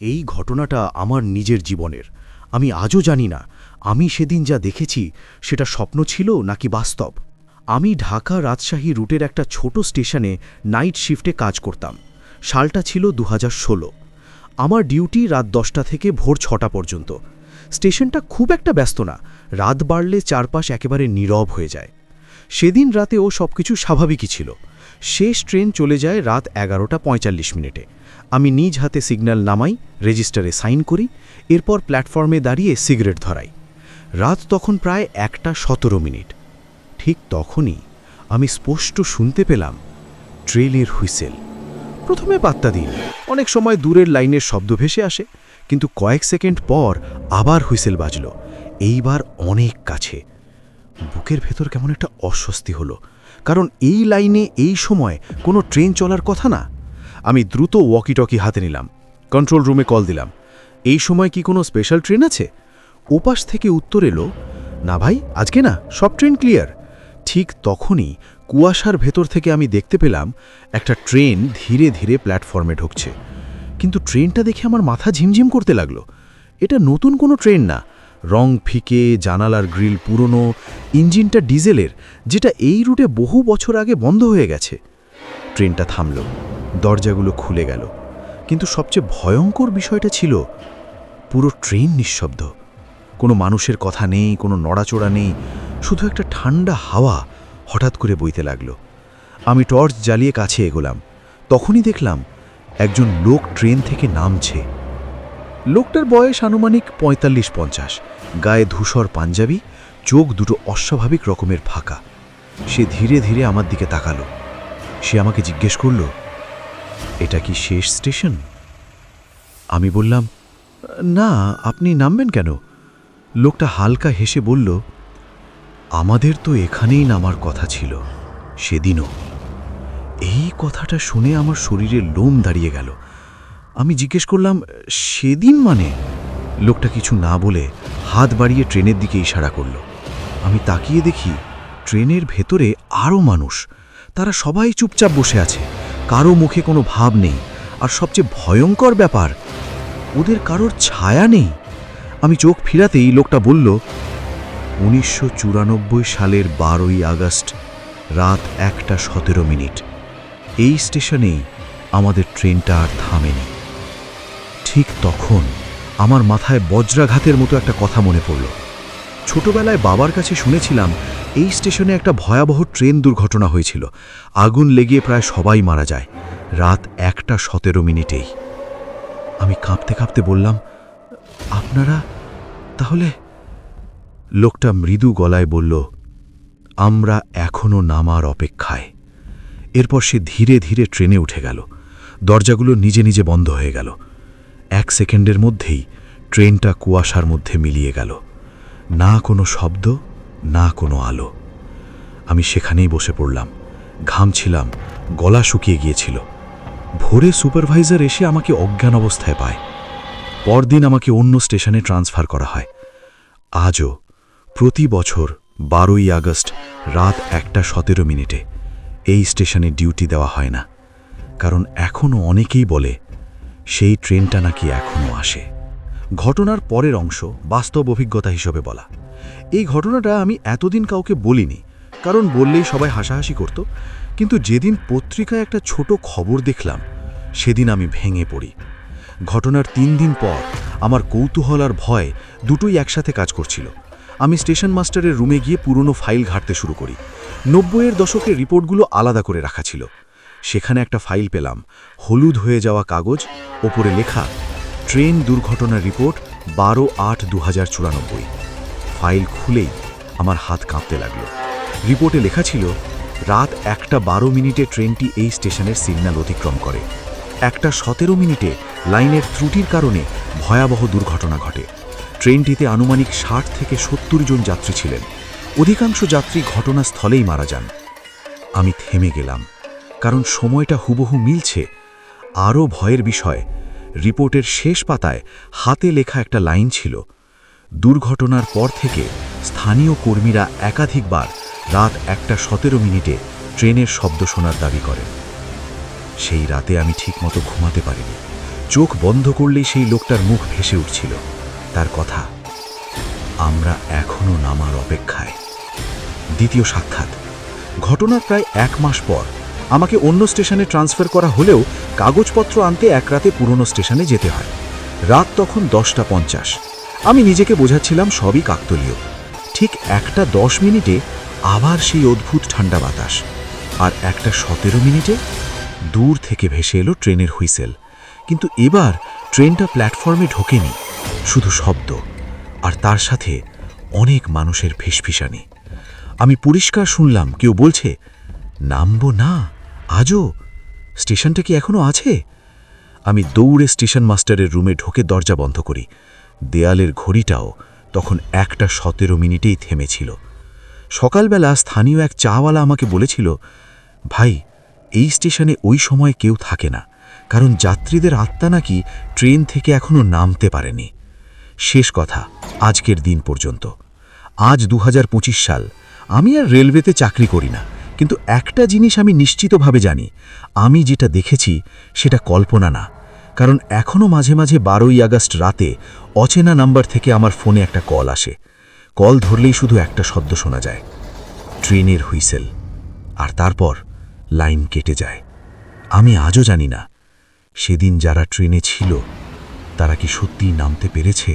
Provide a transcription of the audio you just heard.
এই ঘটনাটা আমার নিজের জীবনের। আমি আজও জানি না আমি সেদিন যা দেখেছি সেটা স্বপ্ন ছিল নাকি বাস্তব। আমি ঢাকা রাজশাহী রুটের একটা ছোট স্টেশনে নাইট শিফটে কাজ করতাম। সালটা ছিল 2016। আমার ডিউটি রাত 10টা থেকে ভোর 6টা পর্যন্ত। স্টেশনটা খুব একটা ব্যস্ত না, রাত বাড়লে চারপাশ একেবারে নীরব হয়ে যায়। সেদিন রাতেও সবকিছু স্বাভাবিকই ছিল। শেষ ট্রেন চলে যায় রাত 11:45। আমি নিজ হাতে সিগন্যাল নামাই, রেজিস্টারে সাইন করি, এরপর প্ল্যাটফর্মে দাঁড়িয়ে সিগারেট ধরাই। রাত তখন প্রায় 1:17। ঠিক তখনই আমি স্পষ্ট শুনতে পেলাম ট্রেনের হুইসেল। প্রথমে পাত্তা দিন, অনেক সময় দূরের লাইনের শব্দ ভেসে আসে, কিন্তু কয়েক সেকেন্ড পর আবার হুইসেল বাজল, এইবার অনেক কাছে। বুকের ভেতর কেমন একটা অস্বস্তি হলো, কারণ এই লাইনে এই সময় কোনো ট্রেন চলার কথা না। আমি দ্রুত ওয়াকিটকি হাতে নিলাম, কন্ট্রোল রুমে কল দিলাম, এই সময় কি কোনো স্পেশাল ট্রেন আছে? ওপাশ থেকে উত্তর এলো, না ভাই, আজকে না, সব ট্রেন ক্লিয়ার। ঠিক তখনই কুয়াশার ভেতর থেকে আমি দেখতে পেলাম একটা ট্রেন ধীরে ধীরে প্ল্যাটফর্মে ঢুকছে। কিন্তু ট্রেনটা দেখে আমার মাথা ঝিমঝিম করতে লাগলো। এটা নতুন কোনো ট্রেন না, রং ফিকে, জানালার গ্রিল পুরনো, ইঞ্জিনটা ডিজেলের, যেটা এই রুটে বহু বছর আগে বন্ধ হয়ে গেছে। ট্রেনটা থামল, দরজাগুলো খুলে গেল, কিন্তু সবচেয়ে ভয়ঙ্কর বিষয়টা ছিল পুরো ট্রেন নিঃশব্দ। কোনো মানুষের কথা নেই, কোনো নড়াচড়া নেই, শুধু একটা ঠান্ডা হাওয়া হঠাৎ করে বইতে লাগলো। আমি টর্চ জ্বালিয়ে কাছে এগোলাম, তখনই দেখলাম একজন লোক ট্রেন থেকে নামছে। লোকটার বয়স আনুমানিক 45-50, গায়ে ধূসর পাঞ্জাবি, চোখ দুটো অস্বাভাবিক রকমের ফাঁকা। সে ধীরে ধীরে আমার দিকে তাকালো। সে আমাকে জিজ্ঞেস করল, এটা কি শেষ স্টেশন? আমি বললাম, না, আপনি নামবেন কেন? লোকটা হালকা হেসে বলল, আমাদের তো এখানেই নামার কথা ছিল, সেদিনও। এই কথাটা শুনে আমার শরীরে লোম দাঁড়িয়ে গেল। আমি জিজ্ঞেস করলাম, সেদিন মানে? লোকটা কিছু না বলে হাত বাড়িয়ে ট্রেনের দিকে ইশারা করল। আমি তাকিয়ে দেখি ট্রেনের ভেতরে আরও মানুষ। তারা সবাই চুপচাপ বসে আছে, কারো মুখে কোনো ভাব নেই, আর সবচেয়ে ভয়ঙ্কর ব্যাপার, ওদের কারোর ছায়া নেই। আমি চোখ ফিরাতেই লোকটা বলল, 1994 সালের 12ই আগস্ট রাত 1:17। এই স্টেশনেই আমাদের ট্রেনটা আর থামেনি। ঠিক তখন আমার মাথায় বজ্রাঘাতের মতো একটা কথা মনে পড়ল। ছোটবেলায় বাবার কাছে শুনেছিলাম এই স্টেশনে একটা ভয়াবহ ট্রেন দুর্ঘটনা হয়েছিল, আগুন লেগে প্রায় সবাই মারা যায়, রাত 1:17। আমি কাঁপতে কাঁপতে বললাম, আপনারা তাহলে? লোকটা মৃদু গলায় বলল, আমরা এখনো নামার অপেক্ষায়। এরপর সে ধীরে ধীরে ট্রেনে উঠে গেল। দরজাগুলো নিজে নিজে বন্ধ হয়ে গেল। 1 সেকেন্ডের মধ্যেই ট্রেনটা কুয়াশার মধ্যে মিলিয়ে গেল। না কোনো শব্দ, না কোনো আলো। আমি সেখানেই বসে পড়লাম, ঘামছিলাম, গলা শুকিয়ে গিয়েছিল। ভোরে সুপারভাইজার এসে আমাকে অজ্ঞান অবস্থায় পায়। পরদিন আমাকে অন্য স্টেশনে ট্রান্সফার করা হয়। আজও প্রতি বছর 12ই আগস্ট রাত 1:17 এই স্টেশনে ডিউটি দেওয়া হয় না, কারণ এখনও অনেকেই বলে সেই ট্রেনটা নাকি এখনও আসে। ঘটনার পরের অংশ বাস্তব অভিজ্ঞতা হিসেবে বলা। এই ঘটনাটা আমি এতদিন কাউকে বলিনি, কারণ বললেই সবাই হাসাহাসি করত। কিন্তু যেদিন পত্রিকায় একটা ছোট খবর দেখলাম, সেদিন আমি ভেঙে পড়ি। ঘটনার 3 দিন পর আমার কৌতূহল আর ভয় দুটোই একসাথে কাজ করছিল। আমি স্টেশন মাস্টারের রুমে গিয়ে পুরনো ফাইল ঘাঁটতে শুরু করি। 90-এর দশকের রিপোর্টগুলো আলাদা করে রাখা ছিল। সেখানে একটা ফাইল পেলাম, হলুদ হয়ে যাওয়া কাগজ, ওপরে লেখা ট্রেন দুর্ঘটনার রিপোর্ট 12/8/2094। ফাইল খুলেই আমার হাত কাঁপতে লাগলো। রিপোর্টে লেখা ছিল, রাত 1:12 ট্রেনটি এই স্টেশনের সিগন্যাল অতিক্রম করে। 1:17 লাইনের ত্রুটির কারণে ভয়াবহ দুর্ঘটনা ঘটে। ট্রেনটিতে আনুমানিক 60 থেকে 70 জন যাত্রী ছিলেন। অধিকাংশ যাত্রী ঘটনাস্থলেই মারা যান। আমি থেমে গেলাম, কারণ সময়টা হুবহু মিলছে। আরও ভয়ের বিষয়, রিপোর্টের শেষ পাতায় হাতে লেখা একটা লাইন ছিল, দুর্ঘটনার পর থেকে স্থানীয় কর্মীরা একাধিকবার রাত 1:17 ট্রেনের শব্দ শোনার দাবি করেন। সেই রাতে আমি ঠিকমতো ঘুমাতে পারিনি। চোখ বন্ধ করলেই সেই লোকটার মুখ ভেসে উঠছিল। তার কথা, আমরা এখনো নামার অপেক্ষায়। দ্বিতীয় সাক্ষাৎ ঘটনার প্রায় 1 মাস পর আমাকে অন্য স্টেশনে ট্রান্সফার করা হলেও কাগজপত্র আনতে এক রাতে পুরনো স্টেশনে যেতে হয়। রাত তখন 10:50। আমি নিজেকে বোঝাচ্ছিলাম সবই কাকতালীয়। ঠিক 1:10 আবার সেই অদ্ভুত ঠান্ডা বাতাস, আর 1:17 দূর থেকে ভেসে এলো ট্রেনের হুইসেল। কিন্তু এবার ট্রেনটা প্ল্যাটফর্মে ঢোকেনি, শুধু শব্দ, আর তার সাথে অনেক মানুষের ফিসফিসানি। আমি পরিষ্কার শুনলাম কেউ বলছে, নামবো না আজও? স্টেশনটা কি এখনো আছে? আমি দৌড়ে স্টেশন মাস্টারের রুমে ঢোকে দরজা বন্ধ করি। দেয়ালের ঘড়িটাও তখন 1:17 থেমেছিল। সকালবেলা স্থানীয় এক চাওয়ালা আমাকে বলেছিল, ভাই, এই স্টেশনে ওই সময় কেউ থাকে না, কারণ যাত্রীদের আত্মা নাকি ট্রেন থেকে এখনো নামতে পারেনি। শেষ কথা, আজকের দিন পর্যন্ত। আজ 2025 সাল। আমি আর রেলওয়েতে চাকরি করি না, কিন্তু একটা জিনিস আমি নিশ্চিতভাবে জানি, আমি যেটা দেখেছি সেটা কল্পনা না। কারণ এখনও মাঝে মাঝে 12ই আগস্ট রাতে অচেনা নাম্বার থেকে আমার ফোনে একটা কল আসে। কল ধরলেই শুধু একটা শব্দ শোনা যায়, ট্রেনের হুইসেল, আর তারপর লাইন কেটে যায়। আমি আজও জানি না সেদিন যারা ট্রেনে ছিল তারা কি সত্যিই নামতে পেরেছে।